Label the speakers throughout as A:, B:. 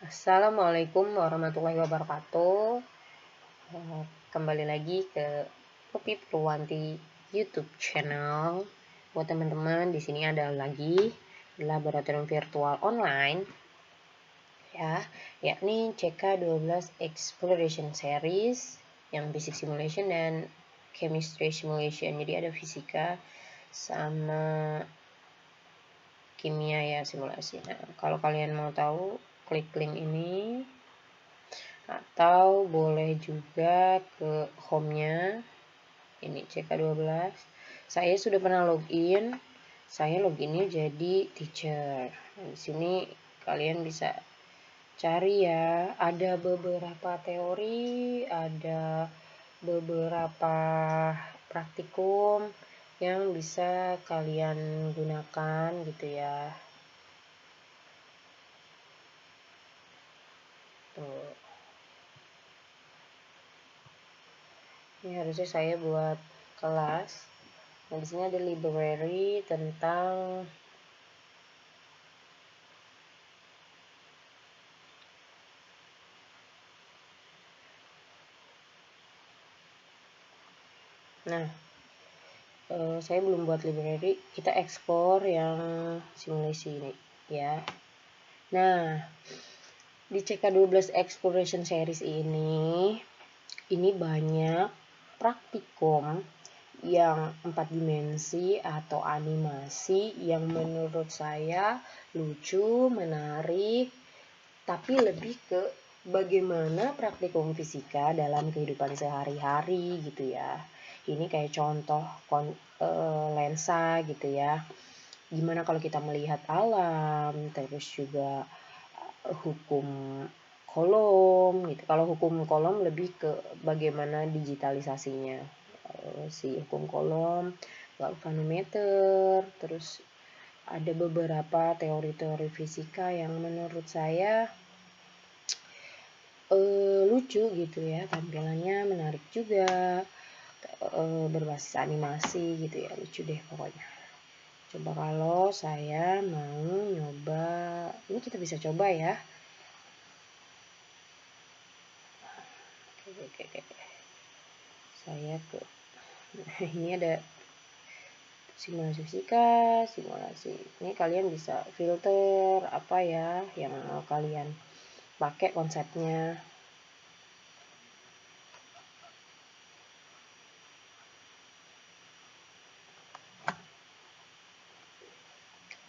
A: Assalamualaikum warahmatullahi wabarakatuh. Kembali lagi ke Poppy Purwanti YouTube channel. Buat teman-teman, di sini ada lagi laboratorium virtual online ya, yakni CK12 Exploration Series yang Basic Simulation dan Chemistry Simulation. Jadi ada fisika sama kimia ya, simulasi. Nah, kalau kalian mau tahu, klik link ini, atau boleh juga ke home-nya. Ini CK12. Saya sudah pernah login. Saya loginnya jadi teacher. Nah, di sini kalian bisa cari ya. Ada beberapa teori, ada beberapa praktikum yang bisa kalian gunakan gitu ya. Tuh. Ini harusnya saya buat kelas. Nah, di sini ada library tentang saya belum buat library, kita ekspor yang simulasi ini ya. Nah, di CK12 Exploration Series ini banyak praktikum yang 4 dimensi atau animasi yang menurut saya lucu, menarik, tapi lebih ke bagaimana praktikum fisika dalam kehidupan sehari-hari gitu ya. Ini kayak contoh lensa gitu ya. Gimana kalau kita melihat alam, terus juga hukum kolom gitu. Kalau hukum kolom lebih ke bagaimana digitalisasinya si hukum kolom, galvanometer, terus ada beberapa teori-teori fisika yang menurut saya lucu gitu ya, tampilannya menarik juga, berbasis animasi gitu ya, lucu deh pokoknya. Coba kalau saya mau nyoba, ini kita bisa coba ya. Oke. Saya ke ini ada simulasi fisika, simulasi. Ini kalian bisa filter apa ya yang mau kalian pakai konsepnya.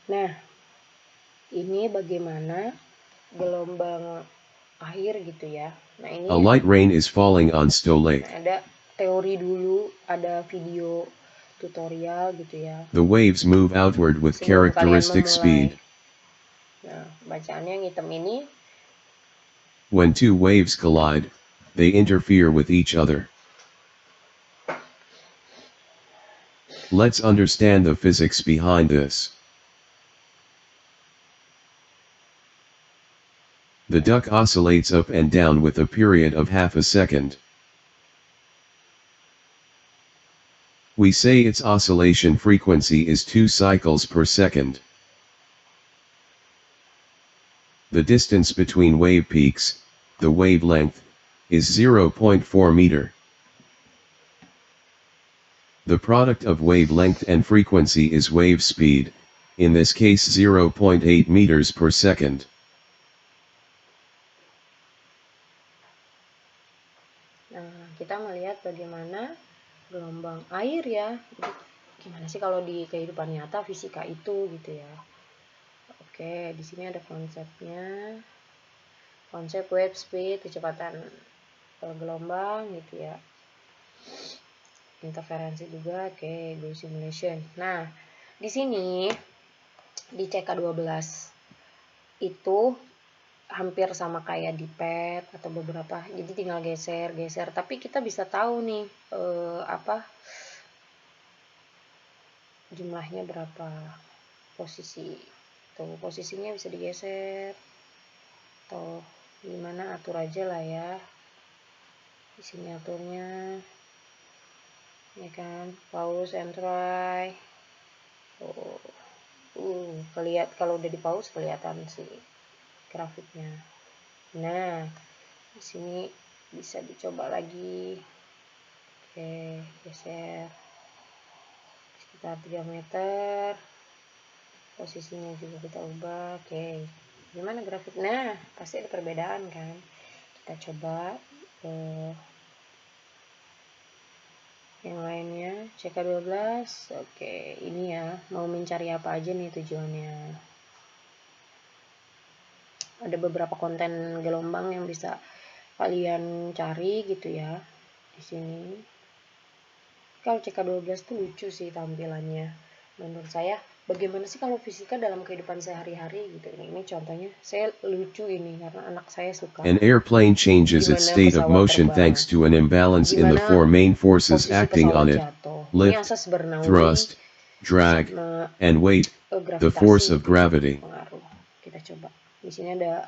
A: Nah, ini bagaimana gelombang air gitu ya. Nah, ini
B: A light rain is falling on Stowe Lake.
A: Ada teori dulu, ada video tutorial gitu ya.
B: The waves move outward with
A: Sebelum
B: characteristic
A: kalian memulai.
B: speed.
A: Nah, bacaannya yang hitam ini.
B: When two waves collide, they interfere with each other. Let's understand the physics behind this. The duck oscillates up and down with a period of half a second. We say its oscillation frequency is 2 cycles per second. The distance between wave peaks, the wavelength, is 0.4 meter. The product of wavelength and frequency is wave speed, in this case 0.8 meters per second.
A: Nah, kita melihat bagaimana gelombang air ya. Gimana sih kalau di kehidupan nyata fisika itu gitu ya. Oke, di sini ada konsepnya. Konsep wave speed, kecepatan gelombang gitu ya. Interferensi juga, oke, go simulation. Nah, di sini di CK12 itu hampir sama kayak di pad atau beberapa, jadi tinggal geser, tapi kita bisa tahu nih apa jumlahnya berapa, posisi tuh, posisinya bisa digeser atau gimana, atur aja lah ya di sini aturnya ya kan, pause and try. Kalau udah di pause kelihatan sih grafiknya. Nah, di sini bisa dicoba lagi. Oke, geser sekitar 3 meter. Posisinya juga kita ubah. Oke, gimana grafik? Nah, pasti ada perbedaan kan. Kita coba yang lainnya. CK12. Oke, ini ya, mau mencari apa aja nih tujuannya. Ada beberapa konten gelombang yang bisa kalian cari gitu ya di sini. Kalau CK12 tuh lucu sih tampilannya menurut saya. Bagaimana sih kalau fisika dalam kehidupan sehari-hari gitu. Ini contohnya, saya lucu ini karena anak saya suka.
B: An airplane changes its
A: Gimana
B: state of
A: pesawat
B: motion
A: terbang,
B: thanks to an imbalance in the
A: gimana
B: four main forces
A: posisi
B: acting on
A: pesawat
B: it:
A: jatuh. Ini
B: lift,
A: asas Bernoulli
B: thrust, drag,
A: sama
B: and weight, the force
A: gravitasi
B: of
A: gitu
B: gravity.
A: pengaruh. Kita coba. Di sini ada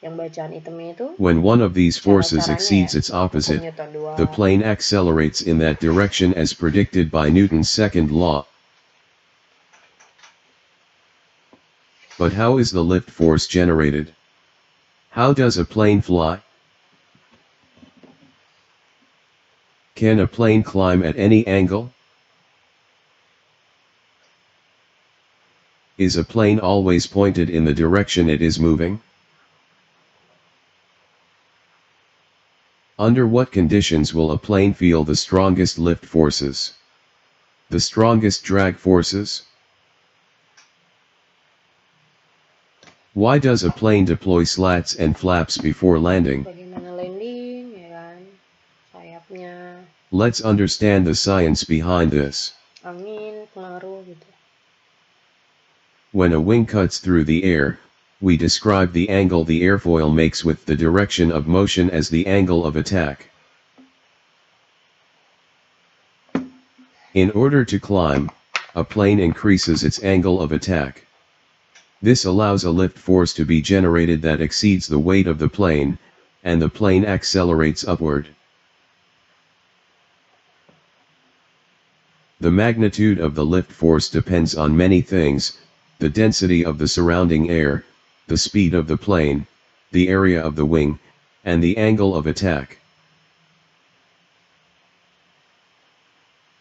A: yang bacaan hitamnya itu.
B: When one of these forces
A: Cara-caranya
B: exceeds
A: ya,
B: its
A: hukum
B: opposite,
A: Newton 2.
B: the plane accelerates in that direction as predicted by Newton's second law. But how is the lift force generated? How does a plane fly? Can a plane climb at any angle? Is a plane always pointed in the direction it is moving? Under what conditions will a plane feel the strongest lift forces? The strongest drag forces? Why does a plane deploy slats and flaps before landing?
A: Bagaimana landing ya kan, sayapnya,
B: Let's understand the science behind this.
A: angin, pengaruh gitu.
B: When a wing cuts through the air, we describe the angle the airfoil makes with the direction of motion as the angle of attack. In order to climb, a plane increases its angle of attack. This allows a lift force to be generated that exceeds the weight of the plane, and the plane accelerates upward. The magnitude of the lift force depends on many things: the density of the surrounding air, the speed of the plane, the area of the wing, and the angle of attack.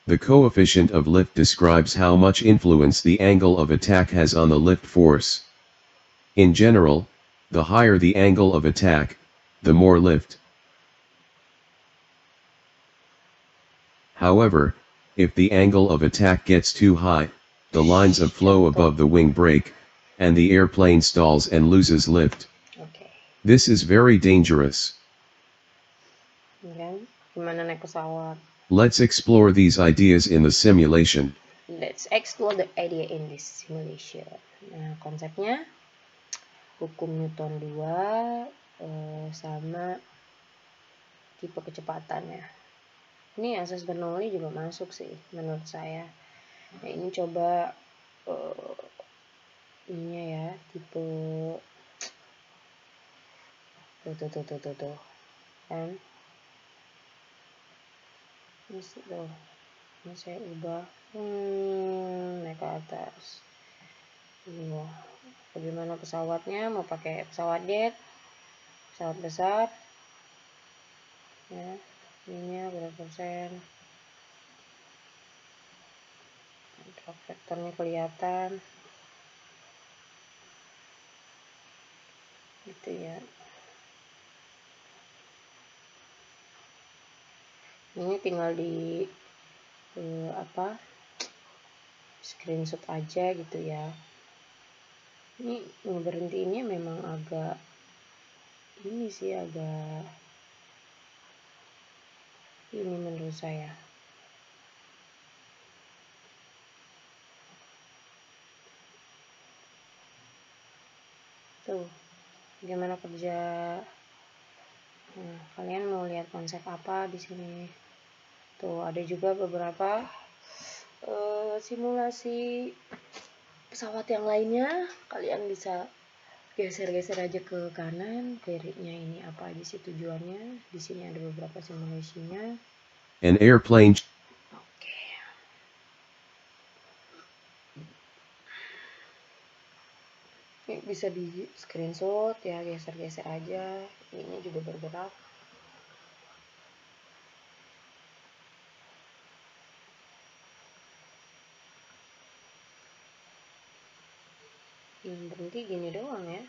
B: The coefficient of lift describes how much influence the angle of attack has on the lift force. In general, the higher the angle of attack, the more lift. However, if the angle of attack gets too high, the lines of flow above the wing break, and the airplane stalls and loses lift.
A: Oke.
B: This is very dangerous.
A: Kan? Gimana naik pesawat?
B: Let's explore these ideas in the simulation.
A: Let's explore the idea in this simulation. Nah, konsepnya hukum Newton 2 sama tipe kecepatannya. Ini asas Bernoulli juga masuk sih menurut saya. Nah, ini coba ininya ya, tipe tuh kan. Ini tuh. Ini saya ubah naik ke atas. Wah, bagaimana pesawatnya? Mau pakai pesawat jet, pesawat besar ya, ininya berapa persen, drag vektornya kelihatan gitu ya. Ini tinggal di screenshot aja gitu ya. Ini ngeberhentiinnya memang agak ini sih, agak ini menurut saya. Tuh, gimana kerja. Nah, kalian mau lihat konsep apa di sini? Tuh, ada juga beberapa simulasi pesawat yang lainnya. Kalian bisa geser-geser aja ke kanan, kirinya ini apa aja sih tujuannya. Di sini ada beberapa simulasinya.
B: An airplane.
A: Oke. Ini bisa di screenshot ya, geser-geser aja. Ini juga bergerak. Berhenti gini doang ya.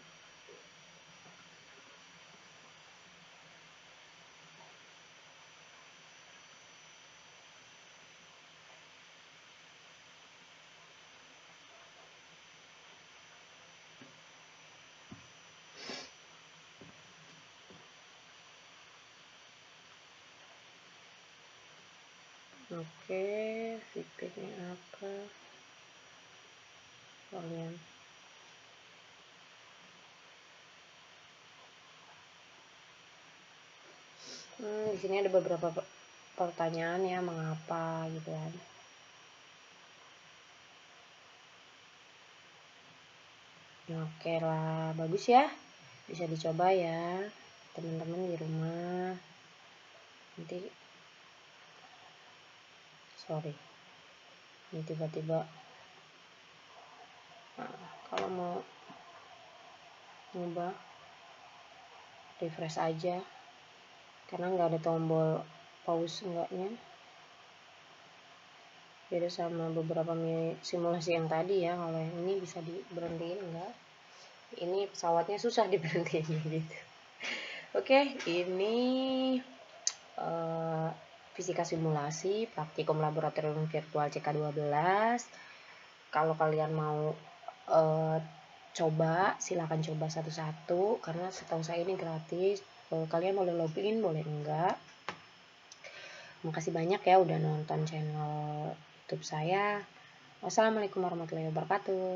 A: Oke, feedbacknya apa kalian? Di sini ada beberapa pertanyaan ya, mengapa gitu kan. Oke lah, bagus ya, bisa dicoba ya teman-teman di rumah. Nanti sorry, ini tiba-tiba kalau mau nyoba refresh aja karena nggak ada tombol pause enggaknya, beda sama beberapa simulasi yang tadi ya. Kalau yang ini bisa diberhentiin, enggak, ini pesawatnya susah diberhentiin gitu. Oke, ini fisika simulasi praktikum laboratorium virtual CK12. Kalau kalian mau coba, silahkan coba satu-satu karena setahu saya ini gratis. Kalian boleh login, boleh enggak. Makasih banyak ya udah nonton channel YouTube saya. Wassalamualaikum warahmatullahi wabarakatuh.